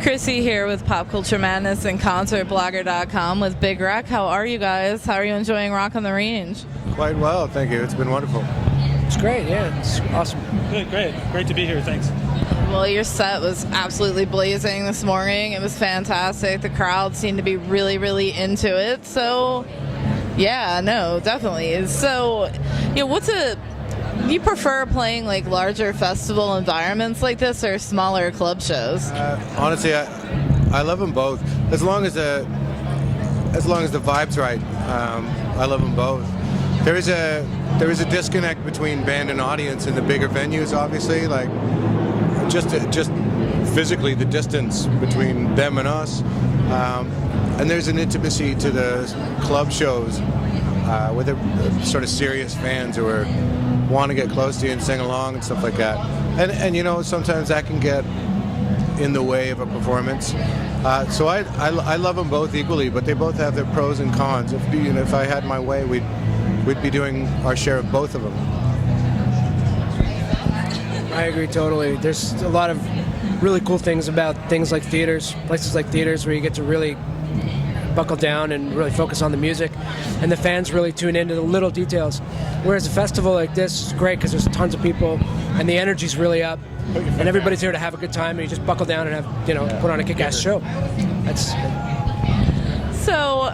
Chrissy here with Pop Culture Madness and ConcertBlogger.com with Big Rec. How are you guys? How are you enjoying Rock on the Range? Quite well, thank you. It's been wonderful. It's great, yeah. It's awesome. Good, great. Great to be here, thanks. Well, your set was absolutely blazing this morning. It was fantastic. The crowd seemed to be really, really into it. So, yeah, no, definitely. So, do you prefer playing like larger festival environments like this or smaller club shows? Honestly, I love them both. As long as the vibe's right, I love them both. There is a disconnect between band and audience in the bigger venues, obviously. Like just physically, the distance between them and us, and there's an intimacy to the club shows with the sort of serious fans who want to get close to you and sing along and stuff like that. And sometimes that can get in the way of a performance. So I love them both equally, but they both have their pros and cons. If I had my way, we'd be doing our share of both of them. I agree totally. There's a lot of really cool things about things like theaters, places like theaters where you get to really buckle down and really focus on the music, and the fans really tune into the little details. Whereas a festival like this is great because there's tons of people and the energy's really up, and everybody's here to have a good time, and you just buckle down and have put on a kick-ass show. So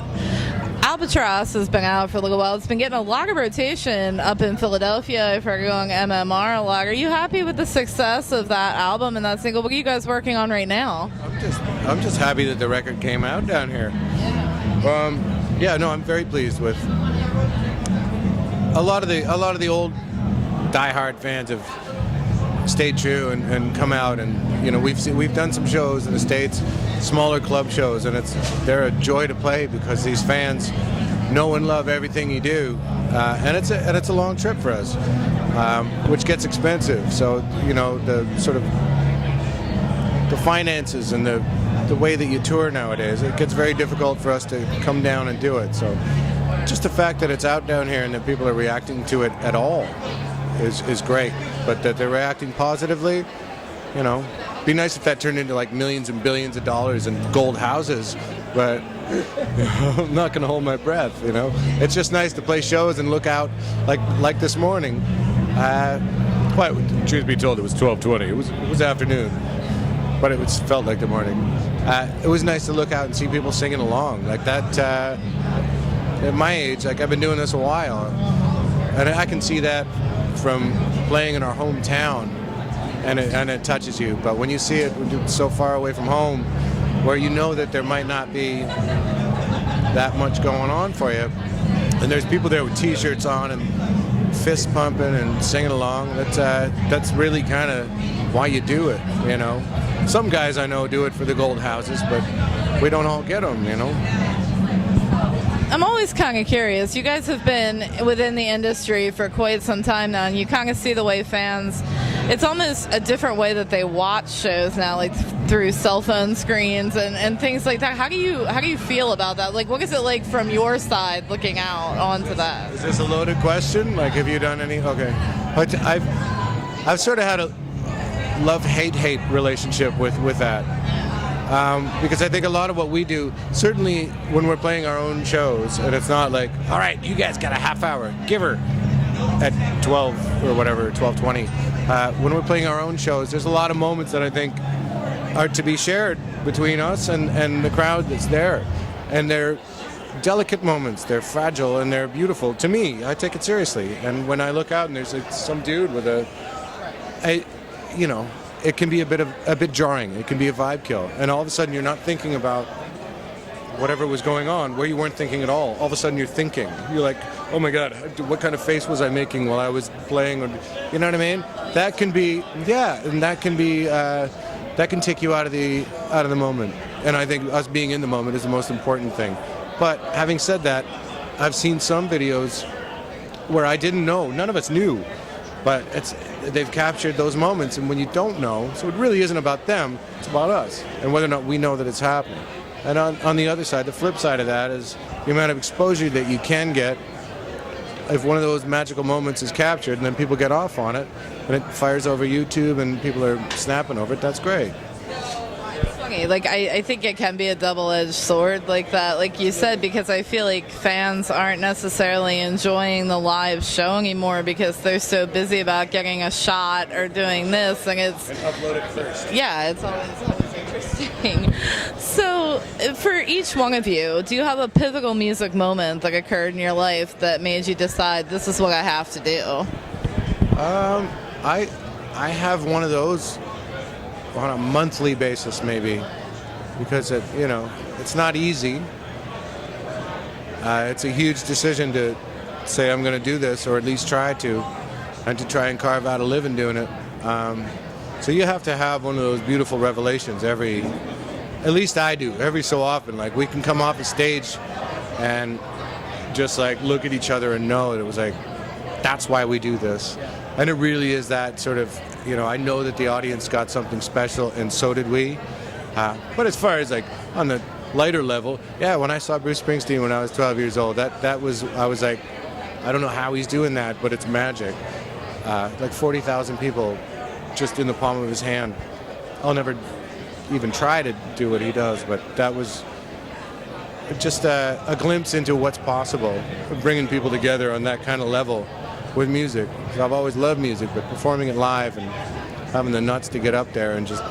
Albatross has been out for a little while. It's been getting a lot of rotation up in Philadelphia if we're going MMR a lot. Are you happy with the success of that album and that single? What are you guys working on right now? I'm just happy that the record came out down here. I'm very pleased with a lot of the old diehard fans have stayed true and come out, and we've done some shows in the States, smaller club shows, and they're a joy to play because these fans know and love everything you do, and it's a long trip for us, which gets expensive. So the sort of the finances and the way that you tour nowadays, it gets very difficult for us to come down and do it. So just the fact that it's out down here and that people are reacting to it at all is great. But that they're reacting positively, be nice if that turned into like millions and billions of dollars and gold houses, but I'm not going to hold my breath, It's just nice to play shows and look out like this morning. Truth be told, it was 12:20. It was afternoon, but it felt like the morning. It was nice to look out and see people singing along like that. At my age, I've been doing this a while, and I can see that from playing in our hometown, and it touches you. But when you see it so far away from home, where that there might not be that much going on for you, and there's people there with T-shirts on and fist pumping and singing along, that's really kind of why you do it, Some guys I know do it for the gold houses, but we don't all get them, I'm always kind of curious. You guys have been within the industry for quite some time now, and you kind of see the way fans, it's almost a different way that they watch shows now, like through cell phone screens and things like that. How do you feel about that? Like, what is it like from your side looking out onto that? Is this a loaded question? Like, have you done any? Okay. I've sort of had a love-hate relationship with that. Because I think a lot of what we do, certainly when we're playing our own shows, and it's not like, all right, you guys got a half hour, give her at 12 or whatever, 12:20. When we're playing our own shows, there's a lot of moments that I think are to be shared between us and the crowd that's there. And they're delicate moments, they're fragile, and they're beautiful. To me, I take it seriously. And when I look out and there's some dude with it can be a bit jarring. It can be a vibe kill, and all of a sudden you're not thinking about whatever was going on, where you weren't thinking at all. All of a sudden you're thinking. You're like, oh my God, what kind of face was I making while I was playing? Or, you know what I mean? That can be, and that can take you out of the moment. And I think us being in the moment is the most important thing. But having said that, I've seen some videos where I didn't know, none of us knew. But they've captured those moments, and when you don't know, so it really isn't about them, it's about us, and whether or not we know that it's happening. And on the other side, the flip side of that is the amount of exposure that you can get if one of those magical moments is captured, and then people get off on it, and it fires over YouTube, and people are snapping over it, that's great. funny. Like, I think it can be a double-edged sword like that, like you said, because I feel like fans aren't necessarily enjoying the live show anymore because they're so busy about getting a shot or doing this, and upload it first. yeah, it's always interesting. So, for each one of you, do you have a pivotal music moment that occurred in your life that made you decide this is what I have to do? I have one of those on a monthly basis, maybe, because it's not easy. It's a huge decision to say I'm going to do this, or at least try to, and to try and carve out a living doing it. So you have to have one of those beautiful revelations at least I do, every so often. Like, we can come off a stage and just like look at each other and know that it was like, that's why we do this. And it really is that sort of, I know that the audience got something special, and so did we. But as far as like on the lighter level, yeah, when I saw Bruce Springsteen when I was 12 years old, I was like, I don't know how he's doing that, but it's magic. Like 40,000 people just in the palm of his hand. I'll never even try to do what he does, but that was just a glimpse into what's possible, bringing people together on that kind of level with music. So I've always loved music, but performing it live and having the nuts to get up there and just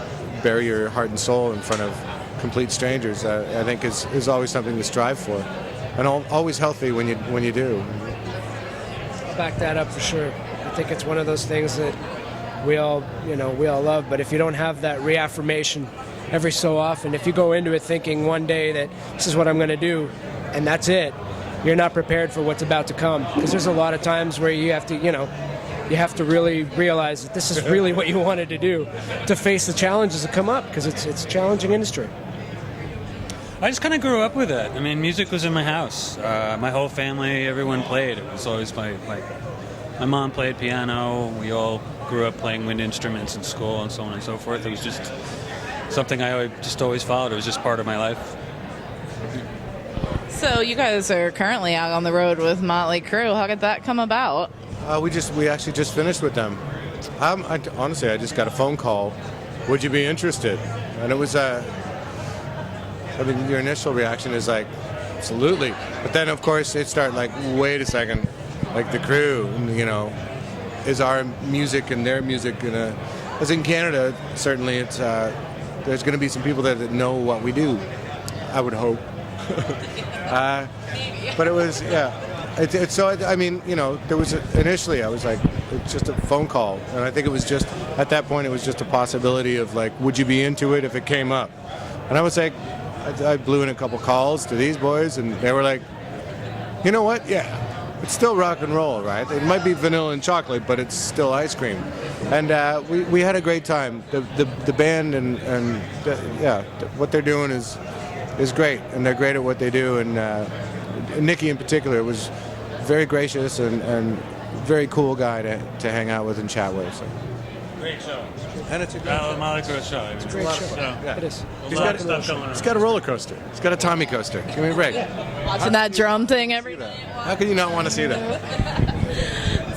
bury your heart and soul in front of complete strangers, I think is always something to strive for, and always healthy when you do. I'll back that up for sure. I think it's one of those things that we all love, but if you don't have that reaffirmation every so often, if you go into it thinking one day that this is what I'm going to do and that's it, you're not prepared for what's about to come, because there's a lot of times where you have to really realize that this is really what you wanted to do, to face the challenges that come up, because it's a challenging industry. I just kind of grew up with it. I mean, music was in my house. My whole family, everyone played. It was always my mom played piano. We all grew up playing wind instruments in school and so on and so forth. It was just something I just always followed. It was just part of my life. So you guys are currently out on the road with Motley Crue. How did that come about? We actually just finished with them. Honestly, I just got a phone call. Would you be interested? And it was your initial reaction is like, absolutely. But then, of course, it started like, wait a second, like the Crue, is our music and their music as in Canada, certainly it's there's going to be some people that know what we do, I would hope. But it was, there was initially I was like, it's just a phone call, and I think it was just at that point it was just a possibility of like, would you be into it if it came up? And I was like, I blew in a couple calls to these boys, and they were like, you know what? Yeah, it's still rock and roll, right? It might be vanilla and chocolate, but it's still ice cream. And we had a great time. The band and what they're doing is great, and they're great at what they do. And Nicky in particular was very gracious and very cool guy to hang out with and chat with. So. Great show. And it's a great show. Motley Crue show. It's a great show. Yeah. It is. It's got a roller coaster. It's got a Tommy coaster. Give me a break. Watching that drum thing every day. How can you not want to see that?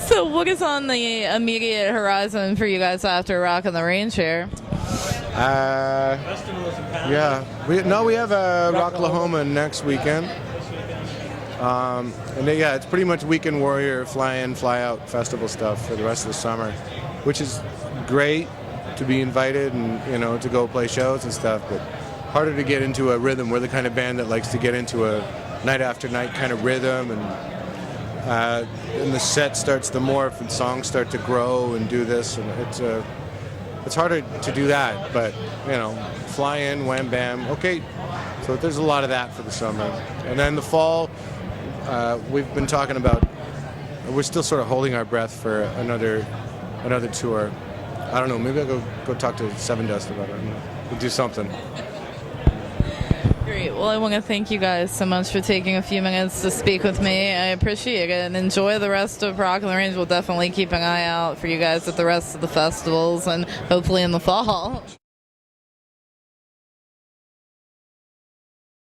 So what is on the immediate horizon for you guys after Rock on the Range here? We have Rocklahoma next weekend. It's pretty much Weekend Warrior, fly in, fly out festival stuff for the rest of the summer, which is great to be invited and to go play shows and stuff, but harder to get into a rhythm. We're the kind of band that likes to get into a night after night kind of rhythm, and the set starts to morph and songs start to grow and do this, and it's harder to do that, but fly in, wham bam, okay. So there's a lot of that for the summer, and then the fall. We've been talking about. We're still sort of holding our breath for another tour. I don't know. Maybe I'll go talk to Seven Dust about it. We'll do something. Great. Well, I want to thank you guys so much for taking a few minutes to speak with me. I appreciate it, and enjoy the rest of Rock on the Range. We'll definitely keep an eye out for you guys at the rest of the festivals and hopefully in the fall.